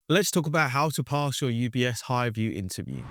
Let's talk about how to pass your UBS Hirevue interview.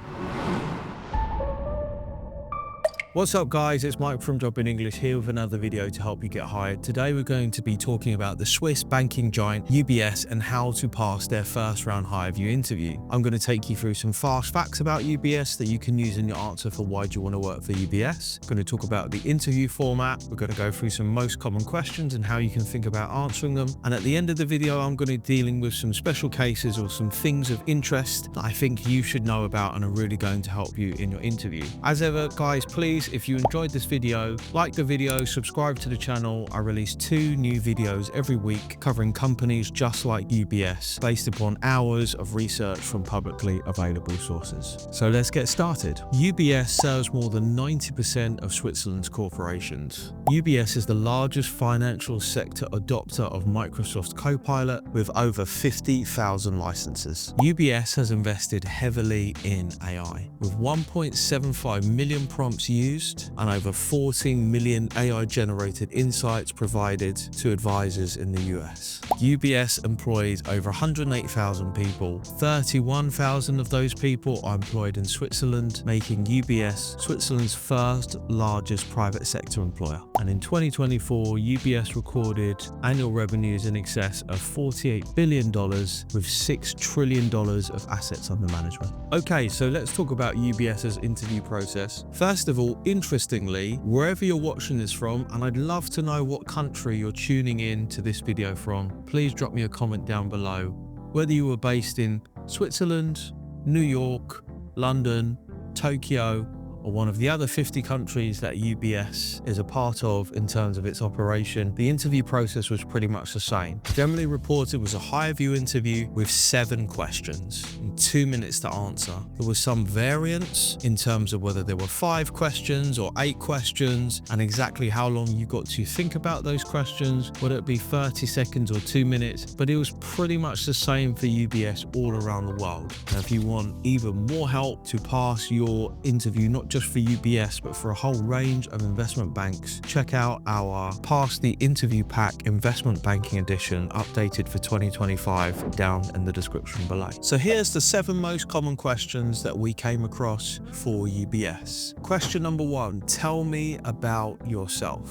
What's up guys, it's Mike from Job in English here with another video to help you get hired. Today we're going to be talking about the Swiss banking giant UBS and how to pass their first round Hirevue interview. I'm going to take you through some fast facts about UBS that you can use in your answer for why do you want to work for UBS. I'm going to talk about the interview format. We're going to go through some most common questions and how you can think about answering them. And at the end of the video, I'm going to be dealing with some special cases or some things of interest that I think you should know about and are really going to help you in your interview. As ever, guys, please, if you enjoyed this video, like the video, subscribe to the channel. I release 2 new videos every week covering companies just like UBS based upon hours of research from publicly available sources. So let's get started. UBS serves more than 90% of Switzerland's corporations. UBS is the largest financial sector adopter of Microsoft Copilot with over 50,000 licenses. UBS has invested heavily in AI with 1.75 million prompts used and over 14 million AI-generated insights provided to advisors in the US. UBS employs over 108,000 people. 31,000 of those people are employed in Switzerland, making UBS Switzerland's first largest private sector employer. And in 2024, UBS recorded annual revenues in excess of $48 billion with $6 trillion of assets under management. Okay, so let's talk about UBS's interview process. First of all, interestingly, wherever you're watching this from, and I'd love to know what country you're tuning in to this video from, please drop me a comment down below. Whether you were based in Switzerland, New York, London, Tokyo, or one of the other 50 countries that UBS is a part of in terms of its operation, the interview process was pretty much the same. Generally reported was a Hirevue interview with 7 questions and 2 minutes to answer. There was some variance in terms of whether there were 5 questions or 8 questions and exactly how long you got to think about those questions, whether it be 30 seconds or 2 minutes, but it was pretty much the same for UBS all around the world. Now, if you want even more help to pass your interview, not just for UBS, but for a whole range of investment banks, check out our Pass the Interview Pack Investment Banking Edition, updated for 2025, down in the description below. So here's the 7 most common questions that we came across for UBS. Question number 1, tell me about yourself.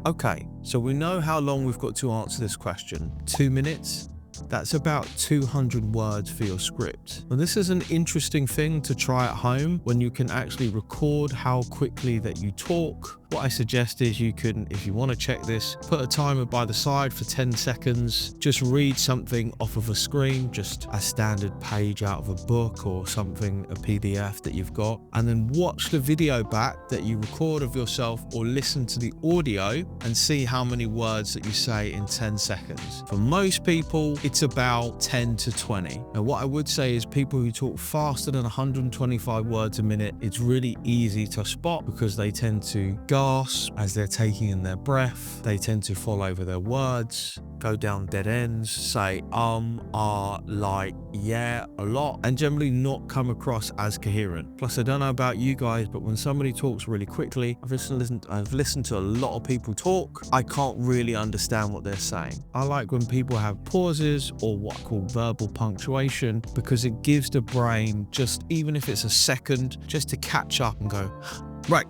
Okay, so we know how long we've got to answer this question. 2 minutes. That's about 200 words for your script. And this is an interesting thing to try at home when you can actually record how quickly that you talk. What I suggest is you can, if you want to check this, put a timer by the side for 10 seconds. Just read something off of a screen, just a standard page out of a book or something, a PDF that you've got, and then watch the video back that you record of yourself or listen to the audio and see how many words that you say in 10 seconds. For most people, it's about 10 to 20. Now, what I would say is people who talk faster than 125 words a minute, it's really easy to spot because they tend to gasp as they're taking in their breath. They tend to fall over their words, go down dead ends, say like, yeah, a lot, and generally not come across as coherent. Plus, I don't know about you guys, but when somebody talks really quickly, I've listened to a lot of people talk, I can't really understand what they're saying. I like when people have pauses or what I call verbal punctuation, because it gives the brain, just even if it's a second, just to catch up and go, right,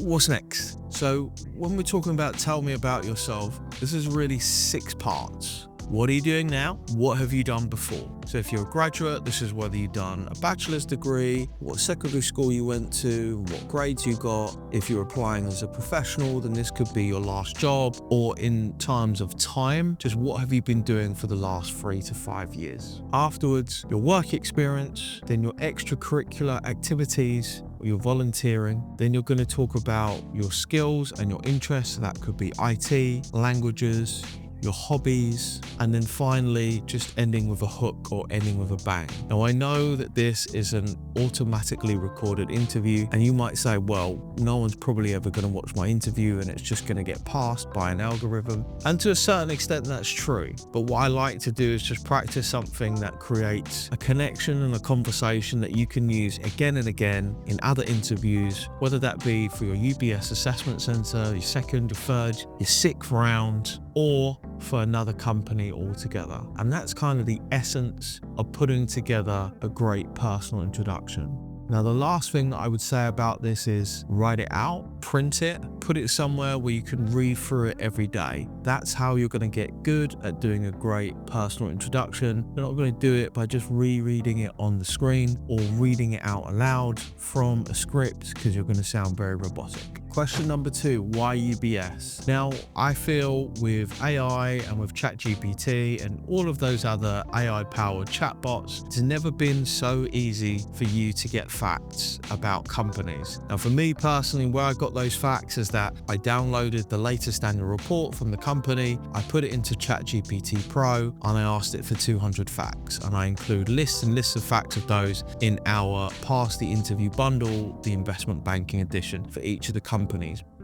what's next? So when we're talking about tell me about yourself, this is really 6 parts. What are you doing now? What have you done before? So if you're a graduate, this is whether you've done a bachelor's degree, what secondary school you went to, what grades you got. If you're applying as a professional, then this could be your last job, or in terms of time, just what have you been doing for the last 3 to 5 years. Afterwards, your work experience, then your extracurricular activities, your volunteering. Then you're going to talk about your skills and your interests. So that could be IT, languages, your hobbies, and then finally just ending with a hook or ending with a bang. Now, I know that this is an automatically recorded interview, and you might say, well, no one's probably ever going to watch my interview and it's just going to get passed by an algorithm. And to a certain extent, that's true. But what I like to do is just practice something that creates a connection and a conversation that you can use again and again in other interviews, whether that be for your UBS assessment center, your second, your third, your sixth round, or for another company altogether. And that's kind of the essence of putting together a great personal introduction. Now, the last thing that I would say about this is write it out, print it, put it somewhere where you can read through it every day. That's how you're going to get good at doing a great personal introduction. You're not going to do it by just rereading it on the screen or reading it out aloud from a script, because you're going to sound very robotic. Question number 2, why UBS? Now, I feel with AI and with ChatGPT and all of those other AI-powered chatbots, it's never been so easy for you to get facts about companies. Now, for me personally, where I got those facts is that I downloaded the latest annual report from the company, I put it into ChatGPT Pro, and I asked it for 200 facts. And I include lists and lists of facts of those in our Pass the Interview bundle, the investment banking edition, for each of the companies,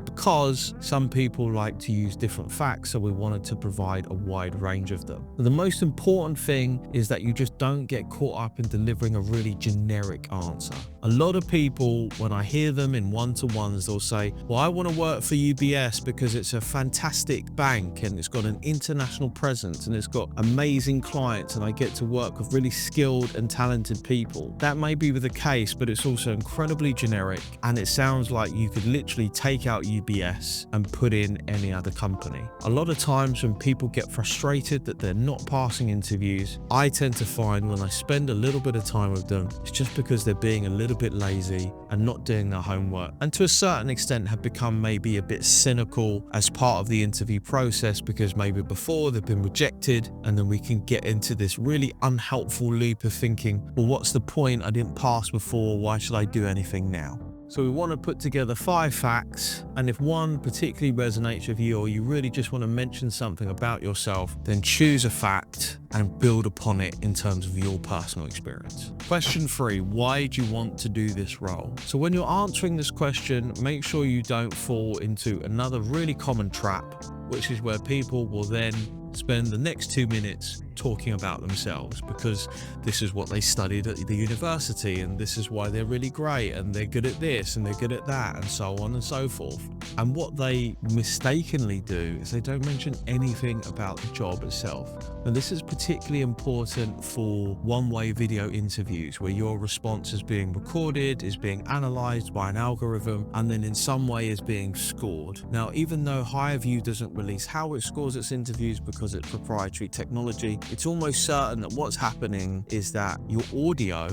because some people like to use different facts, so we wanted to provide a wide range of them. The most important thing is that you just don't get caught up in delivering a really generic answer. A lot of people, when I hear them in one-to-ones, they'll say, well, I want to work for UBS because it's a fantastic bank and it's got an international presence and it's got amazing clients and I get to work with really skilled and talented people. That may be the case, but it's also incredibly generic, and it sounds like you could literally take out UBS and put in any other company. A lot of times when people get frustrated that they're not passing interviews, I tend to find when I spend a little bit of time with them, it's just because they're being a little bit lazy and not doing their homework, and to a certain extent have become maybe a bit cynical as part of the interview process, because maybe before they've been rejected, and then we can get into this really unhelpful loop of thinking, well, what's the point? I didn't pass before, why should I do anything now? So we want to put together 5 facts, and if one particularly resonates with you, or you really just want to mention something about yourself, then choose a fact and build upon it in terms of your personal experience. Question 3, why do you want to do this role? So when you're answering this question, make sure you don't fall into another really common trap, which is where people will then spend the next 2 minutes talking about themselves, because this is what they studied at the university and this is why they're really great and they're good at this and they're good at that, and so on and so forth. And what they mistakenly do is they don't mention anything about the job itself. And this is particularly important for one-way video interviews, where your response is being recorded, is being analyzed by an algorithm, and then in some way is being scored. Now, even though Hirevue doesn't release how it scores its interviews because it's proprietary technology, it's almost certain that what's happening is that your audio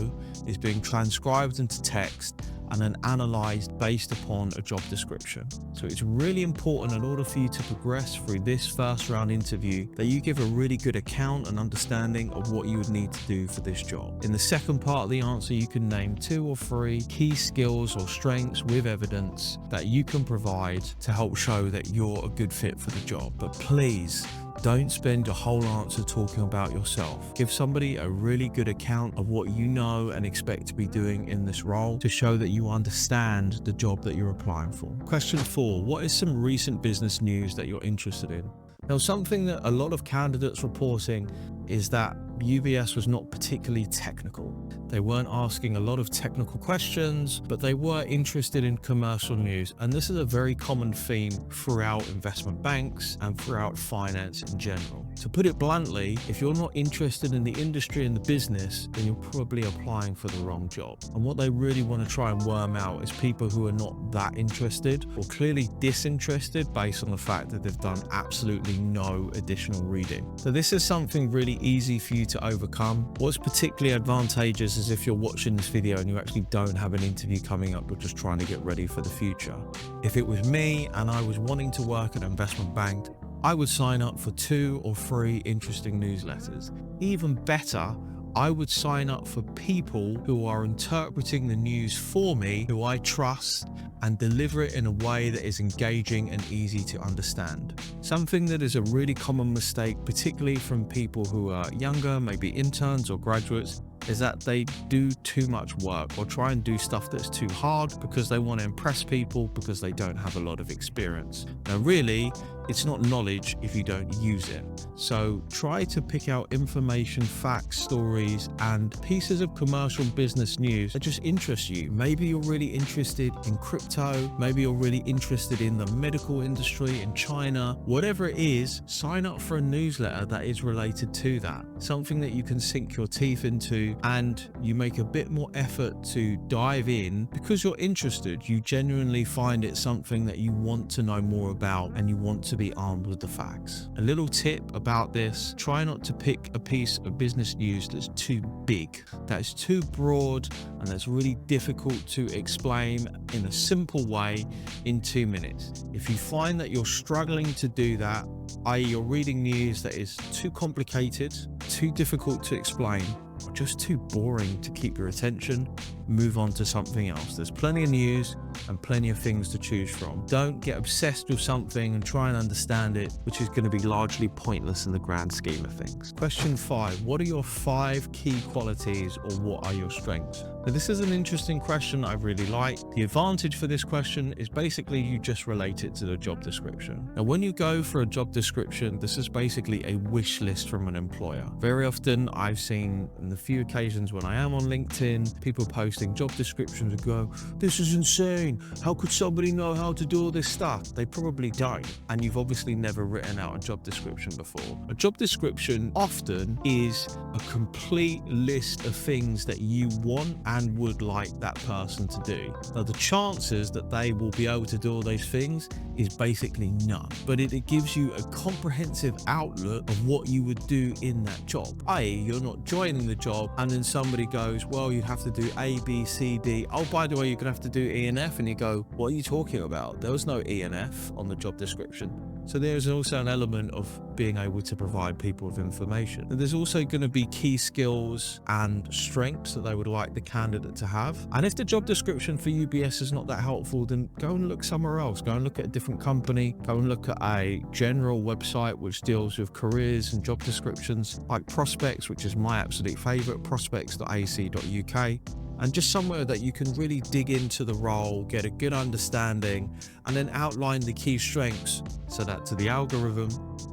is being transcribed into text and then analyzed based upon a job description. So it's really important, in order for you to progress through this first round interview, that you give a really good account and understanding of what you would need to do for this job. In the second part of the answer, you can name 2 or 3 key skills or strengths with evidence that you can provide to help show that you're a good fit for the job. But please, don't spend your whole answer talking about yourself. Give somebody a really good account of what you know and expect to be doing in this role, to show that you understand the job that you're applying for. Question 4, what is some recent business news that you're interested in? Now, something that a lot of candidates reporting is that UBS was not particularly technical. They weren't asking a lot of technical questions, but they were interested in commercial news. And this is a very common theme throughout investment banks and throughout finance in general. To put it bluntly, if you're not interested in the industry and the business, then you're probably applying for the wrong job. And what they really want to try and worm out is people who are not that interested, or clearly disinterested based on the fact that they've done absolutely no additional reading. So this is something really easy for you to overcome. What's particularly advantageous is if you're watching this video and you actually don't have an interview coming up, you're just trying to get ready for the future. If it was me and I was wanting to work at an investment bank, I would sign up for 2 or 3 interesting newsletters. Even better, I would sign up for people who are interpreting the news for me, who I trust, and deliver it in a way that is engaging and easy to understand. Something that is a really common mistake, particularly from people who are younger, maybe interns or graduates, is that they do too much work or try and do stuff that's too hard because they want to impress people, because they don't have a lot of experience. Now, really, It's not knowledge if you don't use it. So try to pick out information, facts, stories, and pieces of commercial business news that just interest you. Maybe you're really interested in crypto. Maybe you're really interested in the medical industry in China. Whatever it is, sign up for a newsletter that is related to that. Something that you can sink your teeth into, and you make a bit more effort to dive in because you're interested. You genuinely find it something that you want to know more about, and you want to be armed with the facts. A little tip about this: try not to pick a piece of business news that's too big, that is too broad, and that's really difficult to explain in a simple way in 2 minutes. If you find that you're struggling to do that, i.e. you're reading news that is too complicated, too difficult to explain, or just too boring to keep your attention, move on to something else. There's plenty of news and plenty of things to choose from. Don't get obsessed with something and try and understand it, which is going to be largely pointless in the grand scheme of things. Question 5. What are your 5 key qualities, or what are your strengths? Now, this is an interesting question I really like. The advantage for this question is basically you just relate it to the job description. Now, when you go for a job description, this is basically a wish list from an employer. Very often I've seen, in the few occasions when I am on LinkedIn, people posting job descriptions and go, "This is insane. How could somebody know how to do all this stuff?" They probably don't. And you've obviously never written out a job description before. A job description often is a complete list of things that you want and would like that person to do. Now, the chances that they will be able to do all those things is basically none, but it gives you a comprehensive outlook of what you would do in that job. I.e., you're not joining the job and then somebody goes, "Well, you'd have to do A, B, C, D. Oh, by the way, you're gonna have to do E and F," and you go, "What are you talking about? There was no E and F on the job description." So there's also an element of being able to provide people with information. And there's also going to be key skills and strengths that they would like the candidate to have. And if the job description for UBS is not that helpful, then go and look somewhere else. Go and look at a different company. Go and look at a general website which deals with careers and job descriptions, like Prospects, which is my absolute favorite, prospects.ac.uk. And just somewhere that you can really dig into the role, get a good understanding, and then outline the key strengths so that to the algorithm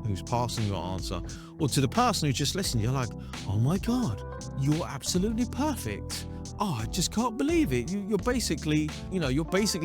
who's passing your answer, or to the person who just listened, you're like, "Oh my God, you're absolutely perfect. Oh, I just can't believe it. You're basically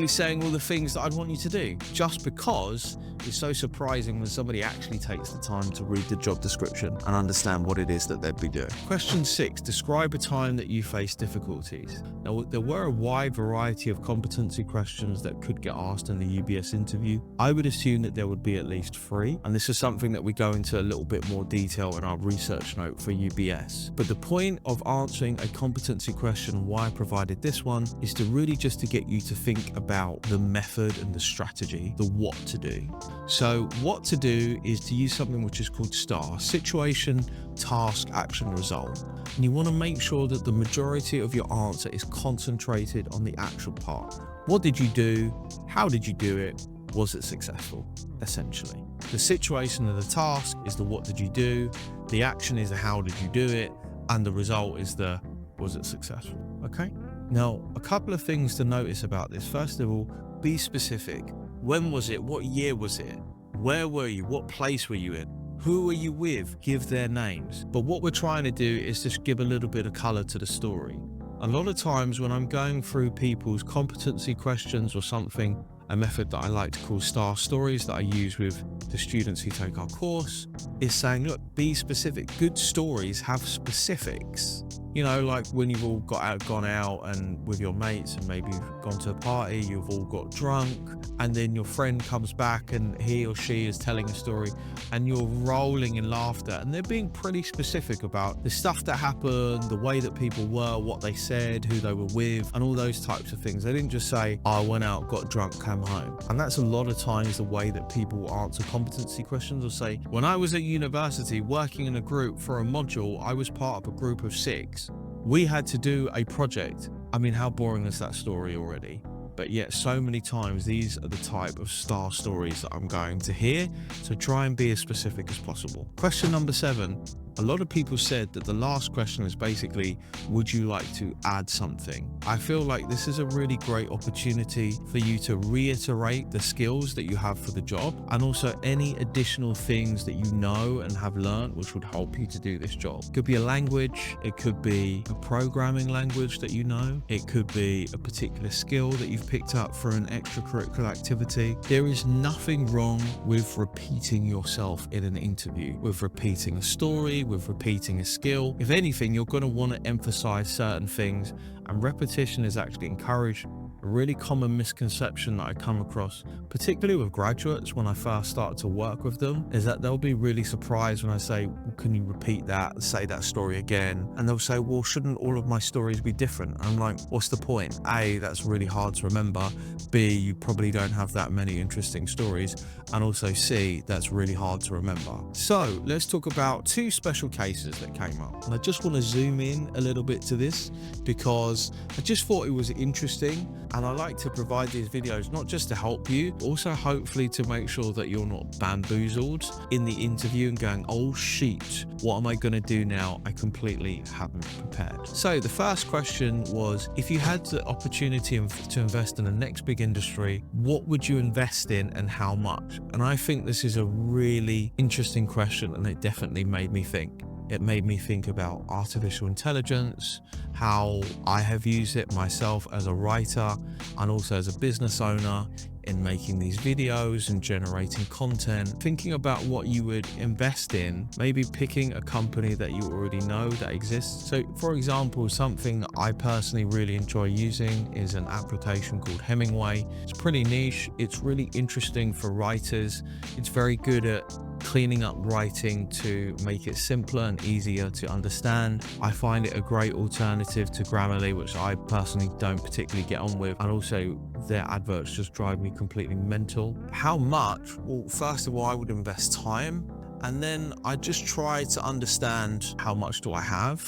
saying all the things that I'd want you to do," just because it's so surprising when somebody actually takes the time to read the job description and understand what it is that they'd be doing. Question 6, describe a time that you faced difficulties. Now, there were a wide variety of competency questions that could get asked in the UBS interview. I would assume that there would be at least 3, and this is something that we go into a little bit more detail in our research note for UBS. But the point of answering a competency question, why I provided this one, is to really just to get you to think about the method and the strategy, the what to do. So what to do is to use something which is called STAR: situation, task, action, result. And you want to make sure that the majority of your answer is concentrated on the actual part. What did you do? How did you do it? Was it successful? Essentially. The situation of the task is the what did you do, the action is the how did you do it, and the result is the was it successful? Okay? Now, a couple of things to notice about this. First of all, be specific. When was it? What year was it? Where were you? What place were you in? Who were you with? Give their names. But what we're trying to do is just give a little bit of color to the story. A lot of times when I'm going through people's competency questions or something, a method that I like to call STAR stories that I use with the students who take our course, is saying, look, be specific. Good stories have specifics. You know, like when you've all gone out and with your mates, and maybe you've gone to a party, you've all got drunk, and then your friend comes back and he or she is telling a story and you're rolling in laughter, and they're being pretty specific about the stuff that happened, the way that people were, what they said, who they were with, and all those types of things. They didn't just say, "I went out, got drunk, came home." And that's a lot of times the way that people will answer competency questions, or say, "When I was at university working in a group for a module, I was part of a group of 6. We had to do a project." I mean, how boring is that story already? But yet so many times these are the type of STAR stories that I'm going to hear. So try and be as specific as possible. Question number 7, A lot of people said that the last question is basically, would you like to add something? I feel like this is a really great opportunity for you to reiterate the skills that you have for the job, and also any additional things that you know and have learned which would help you to do this job. It could be a language, it could be a programming language that you know, it could be a particular skill that you've picked up for an extracurricular activity. There is nothing wrong with repeating yourself in an interview, with repeating a story, with repeating a skill. If anything, you're going to want to emphasize certain things, and repetition is actually encouraged. A really common misconception that I come across, particularly with graduates when I first start to work with them, is that they'll be really surprised when I say, well, can you repeat that, say that story again? And they'll say, well, shouldn't all of my stories be different? And I'm like, what's the point? A, that's really hard to remember. B, you probably don't have that many interesting stories. And also C, that's really hard to remember. So let's talk about two special cases that came up. And I just want to zoom in a little bit to this because I just thought it was interesting. And I like to provide these videos not just to help you, but also hopefully to make sure that you're not bamboozled in the interview and going, oh shit, what am I going to do now? I completely haven't prepared. So the first question was, if you had the opportunity to invest in the next big industry, what would you invest in and how much? And I think this is a really interesting question, and it definitely made me think. It made me think about artificial intelligence, how I have used it myself as a writer and also as a business owner in making these videos and generating content, thinking about what you would invest in, maybe picking a company that you already know that exists. So for example, something that I personally really enjoy using is an application called Hemingway. It's pretty niche. It's really interesting for writers. It's very good at cleaning up writing to make it simpler and easier to understand. I find it a great alternative to Grammarly, which I personally don't particularly get on with, and also their adverts just drive me completely mental. How much? Well, first of all, I would invest time, and then I just try to understand how much do I have,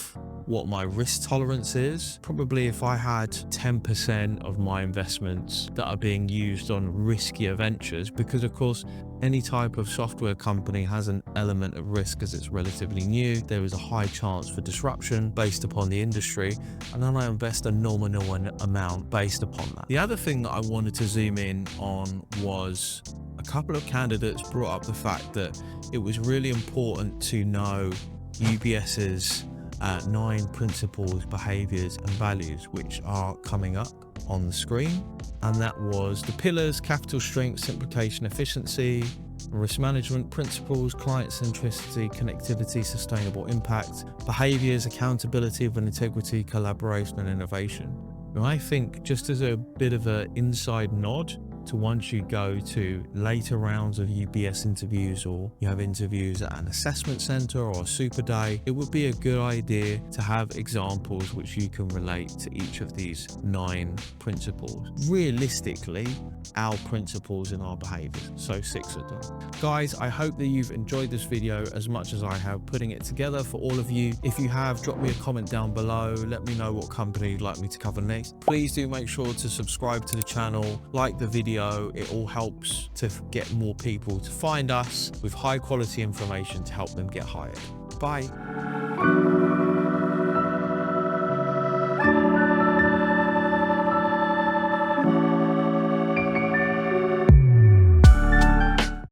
what my risk tolerance is. Probably if I had 10% of my investments that are being used on riskier ventures, because of course any type of software company has an element of risk as it's relatively new. There is a high chance for disruption based upon the industry, and then I invest a nominal amount based upon that. The other thing that I wanted to zoom in on was a couple of candidates brought up the fact that it was really important to know UBS's 9 principles, behaviors and values, which are coming up on the screen. And that was the pillars: capital strength, simplification, efficiency, risk management, principles, client centricity, connectivity, sustainable impact, behaviors, accountability with integrity, collaboration and innovation. And I think, just as a bit of an inside nod to once you go to later rounds of UBS interviews, or you have interviews at an assessment center or a super day, it would be a good idea to have examples which you can relate to each of these 9 principles. Realistically, our principles and our behaviors, so 6 of them. Guys, I hope that you've enjoyed this video as much as I have putting it together for all of you. If you have, drop me a comment down below. Let me know what company you'd like me to cover next. Please do make sure to subscribe to the channel, like the video. It all helps to get more people to find us with high quality information to help them get hired. Bye.